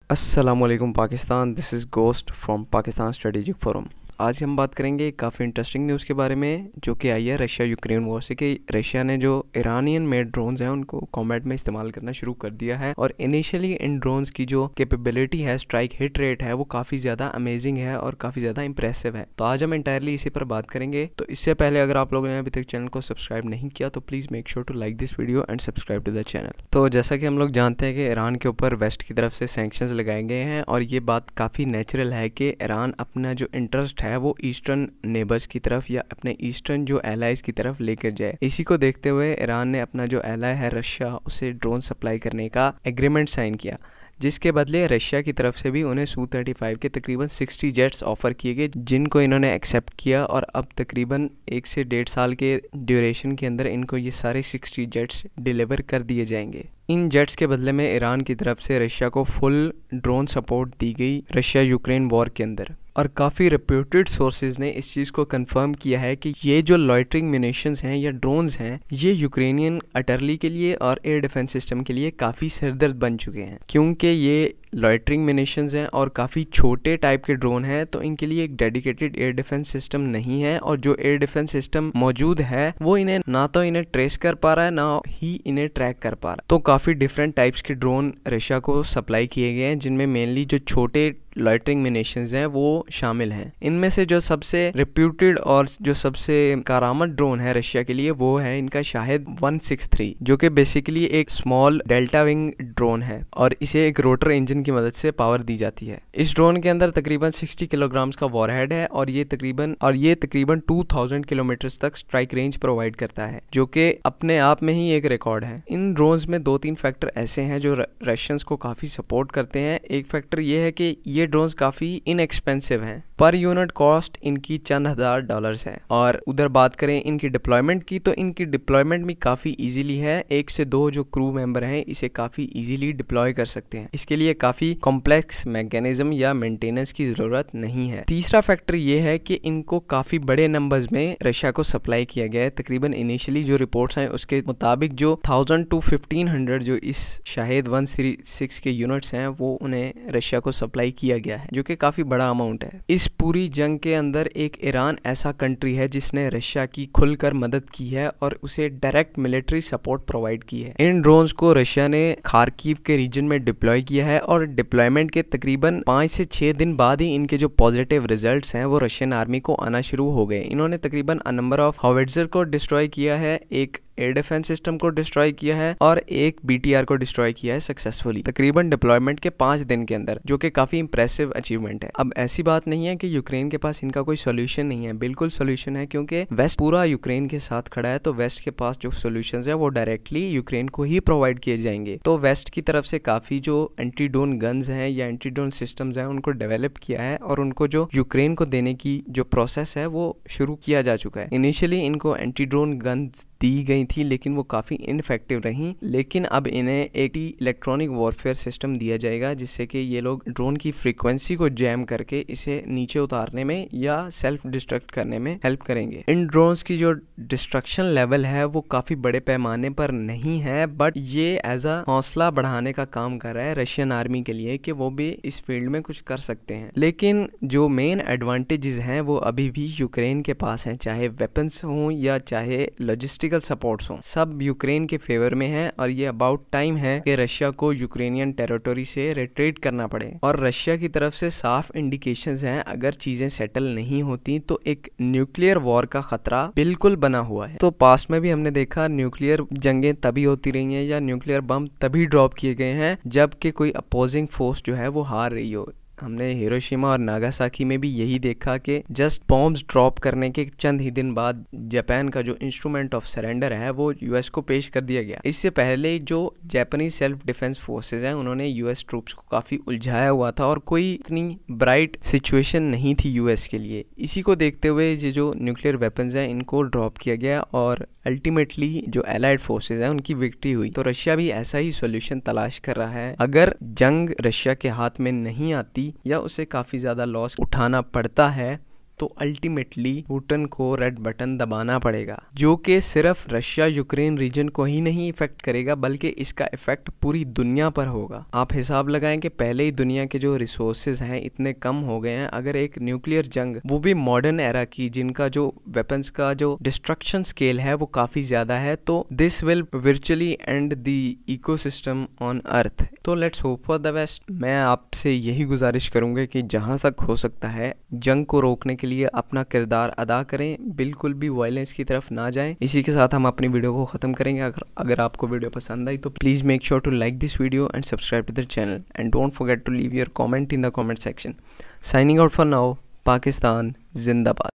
अस्सलामुअलैकुम Pakistan, this is ghost from Pakistan strategic forum. आज हम बात करेंगे काफ़ी इंटरेस्टिंग न्यूज़ के बारे में जो कि आई है रशिया यूक्रेन वॉर से कि रशिया ने जो ईरानियन मेड ड्रोन्स हैं उनको कॉम्बैट में इस्तेमाल करना शुरू कर दिया है। और इनिशियली इन ड्रोन्स की जो कैपेबिलिटी है, स्ट्राइक हिट रेट है, वो काफ़ी ज़्यादा अमेजिंग है और काफ़ी ज़्यादा इंप्रेसिव है। तो आज हम इंटायरली इसी पर बात करेंगे। तो इससे पहले अगर आप लोगों ने अभी तक चैनल को सब्सक्राइब नहीं किया तो please make sure to like this video and subscribe to the channel. तो जैसा कि हम लोग जानते हैं कि ईरान के ऊपर वेस्ट की तरफ से सैंक्शंस लगाए गए हैं और ये बात काफ़ी नेचुरल है कि ईरान अपना जो इंटरेस्ट है वो ईस्टर्न नेबर्स की तरफ या अपने ईस्टर्न जो एलाइज की तरफ लेकर जाए। इसी को देखते हुए ईरान ने अपना जो एलाय है रशिया, उसे ड्रोन सप्लाई करने का एग्रीमेंट साइन किया, जिसके बदले रशिया की तरफ से भी उन्हें Su-35 के तकरीबन 60 जेट्स ऑफर किए गए, जिनको इन्होंने एक्सेप्ट किया। और अब तकरीबन 1 से 1.5 साल के ड्यूरेशन के अंदर इनको ये सारे 60 जेट्स डिलीवर कर दिए जाएंगे। इन जेट्स के बदले में ईरान की तरफ से रशिया को फुल ड्रोन सपोर्ट दी गई रशिया यूक्रेन वॉर के अंदर। और काफ़ी रेप्यूटेड सोर्सेज ने इस चीज़ को कंफर्म किया है कि ये जो लॉइटरिंग म्यूनिशंस हैं या ड्रोन्स हैं, ये यूक्रेनियन आर्टिलरी के लिए और एयर डिफेंस सिस्टम के लिए काफ़ी सिरदर्द बन चुके हैं, क्योंकि ये लॉइटरिंग म्यूनिशंस हैं और काफ़ी छोटे टाइप के ड्रोन हैं। तो इनके लिए एक डेडिकेटेड एयर डिफेंस सिस्टम नहीं है, और जो एयर डिफेंस सिस्टम मौजूद है वो इन्हें ना तो इन्हें ट्रेस कर पा रहा है, ना ही इन्हें ट्रैक कर पा रहा है। तो काफ़ी डिफरेंट टाइप्स के ड्रोन रशिया को सप्लाई किए गए हैं, जिनमें मेनली जो छोटे लॉइटरिंग म्यूनिशंस हैं वो शामिल हैं। इनमें से जो सबसे रिप्यूटेड और जो सबसे कारामद ड्रोन है रशिया के लिए वो है इनका शाहिद 163, जो कि बेसिकली एक स्मॉल डेल्टा विंग ड्रोन है और इसे एक रोटर इंजन की मदद से पावर दी जाती है। इस ड्रोन के अंदर तकरीबन 60 किलोग्राम्स का वॉरहेड है और ये तकरीबन 2000 किलोमीटर तक स्ट्राइक रेंज प्रोवाइड करता है, जो कि अपने आप में ही एक रिकॉर्ड है। इन ड्रोन्स में 2-3 फैक्टर ऐसे हैं जो रशियंस को काफ़ी सपोर्ट करते हैं। एक फैक्टर ये है कि ये ड्रोन्स काफ़ी इनएक्सपेंसिव हैं, पर यूनिट कॉस्ट इनकी चंद हज़ार डॉलर्स है। और उधर बात करें इनकी डिप्लॉयमेंट की, तो इनकी डिप्लॉयमेंट भी काफ़ी इजीली है। 1 से 2 जो क्रू मेंबर हैं इसे काफ़ी इजीली डिप्लॉय कर सकते हैं। इसके लिए काफ़ी कॉम्प्लेक्स मैकेनिज्म या मेंटेनेंस की ज़रूरत नहीं है। तीसरा फैक्टर ये है कि इनको काफ़ी बड़े नंबर्स में रशिया को सप्लाई किया गया है। तकरीबन इनिशियली जो रिपोर्ट्स हैं उसके मुताबिक जो 1000 to 1500 जो इस शाहिद 136 के यूनिट्स हैं वो उन्हें रशिया को सप्लाई किया गया है, जो कि काफ़ी बड़ा अमाउंट है। इस पूरी जंग के अंदर एक ईरान ऐसा कंट्री है जिसने रशिया की खुलकर मदद की है और उसे डायरेक्ट मिलिट्री सपोर्ट प्रोवाइड की है। इन ड्रोन्स को रशिया ने खार्किव के रीजन में डिप्लॉय किया है और डिप्लॉयमेंट के तकरीबन 5 से 6 दिन बाद ही इनके जो पॉजिटिव रिजल्ट्स हैं वो रशियन आर्मी को आना शुरू हो गए। इन्होंने तकरीबन नंबर ऑफ हॉविट्जर को डिस्ट्रॉय किया है, एक एयर डिफेंस सिस्टम को डिस्ट्रॉय किया है और एक BTR को डिस्ट्रॉय किया है सक्सेसफुली, तकरीबन डिप्लॉयमेंट के 5 दिन के अंदर, जो कि काफी इंप्रेसिव अचीवमेंट है। अब ऐसी बात नहीं है कि यूक्रेन के पास इनका कोई सोल्यूशन नहीं है, बिल्कुल सोल्यूशन है, क्योंकि वेस्ट पूरा यूक्रेन के साथ खड़ा है। तो वेस्ट के पास जो सोल्यूशन है वो डायरेक्टली यूक्रेन को ही प्रोवाइड किए जाएंगे। तो वेस्ट की तरफ से काफी जो एंटी ड्रोन गन्स हैं या एंटी ड्रोन सिस्टम्स हैं उनको डेवलप किया है और उनको जो यूक्रेन को देने की जो प्रोसेस है वो शुरू किया जा चुका है। इनिशियली इनको एंटी ड्रोन गन्स दी गई थी लेकिन वो काफ़ी इनफेक्टिव रहीं, लेकिन अब इन्हें एक इलेक्ट्रॉनिक वॉरफेयर सिस्टम दिया जाएगा जिससे कि ये लोग ड्रोन की फ्रीक्वेंसी को जैम करके इसे नीचे उतारने में या सेल्फ डिस्ट्रक्ट करने में हेल्प करेंगे। इन ड्रोन्स की जो डिस्ट्रक्शन लेवल है वो काफ़ी बड़े पैमाने पर नहीं है, बट ये एज अ हौसला बढ़ाने का काम कर रहा है रशियन आर्मी के लिए कि वो भी इस फील्ड में कुछ कर सकते हैं। लेकिन जो मेन एडवांटेजेस हैं वो अभी भी यूक्रेन के पास हैं, चाहे वेपन्स हों या चाहे लॉजिस्टिकल सपोर्ट्स हों, सब यूक्रेन के फेवर में है। और ये अबाउट टाइम है कि रशिया को यूक्रेनियन टेरिटोरी से रिट्रीट करना पड़े। और रशिया की तरफ से साफ इंडिकेशंस हैं, अगर चीजें सेटल नहीं होती तो एक न्यूक्लियर वॉर का खतरा बिल्कुल बना हुआ है। तो पास्ट में भी हमने देखा न्यूक्लियर जंगें तभी होती रही हैं या न्यूक्लियर बम तभी ड्रॉप किए गए हैं जबकि कोई अपोजिंग फोर्स जो है वो हार रही हो। हमने हिरोशिमा और नागासाकी में भी यही देखा कि जस्ट बॉम्ब्स ड्रॉप करने के चंद ही दिन बाद जापान का जो इंस्ट्रूमेंट ऑफ सरेंडर है वो यूएस को पेश कर दिया गया। इससे पहले जो जापानीज सेल्फ डिफेंस फोर्सेज हैं उन्होंने यूएस ट्रूप्स को काफ़ी उलझाया हुआ था और कोई इतनी ब्राइट सिचुएशन नहीं थी यूएस के लिए। इसी को देखते हुए ये जो न्यूक्लियर वेपन्स हैं इनको ड्रॉप किया गया और अल्टीमेटली जो एलाइड फोर्सेज हैं उनकी विक्ट्री हुई। तो रशिया भी ऐसा ही सोल्यूशन तलाश कर रहा है। अगर जंग रशिया के हाथ में नहीं आती या उसे काफ़ी ज़्यादा लॉस उठाना पड़ता है तो अल्टीमेटली पुतिन को रेड बटन दबाना पड़ेगा, जो कि सिर्फ रशिया यूक्रेन रीजन को ही नहीं इफेक्ट करेगा बल्कि इसका इफेक्ट पूरी दुनिया पर होगा। आप हिसाब लगाएं कि पहले ही दुनिया के जो रिसोर्सेज हैं इतने कम हो गए हैं, अगर एक न्यूक्लियर जंग, वो भी मॉडर्न एरा की, जिनका जो वेपन्स का जो डिस्ट्रक्शन स्केल है वो काफी ज्यादा है, तो this will virtually end the ecosystem on earth. तो let's hope for the best. मैं आपसे यही गुजारिश करूंगा कि जहां तक हो सकता है जंग को रोकने के लिए अपना किरदार अदा करें, बिल्कुल भी वायलेंस की तरफ ना जाएं। इसी के साथ हम अपनी वीडियो को खत्म करेंगे। अगर आपको वीडियो पसंद आई तो please make sure to like this video and subscribe to the channel and don't forget to leave your comment in the comment section. Signing out for now, Pakistan जिंदाबाद।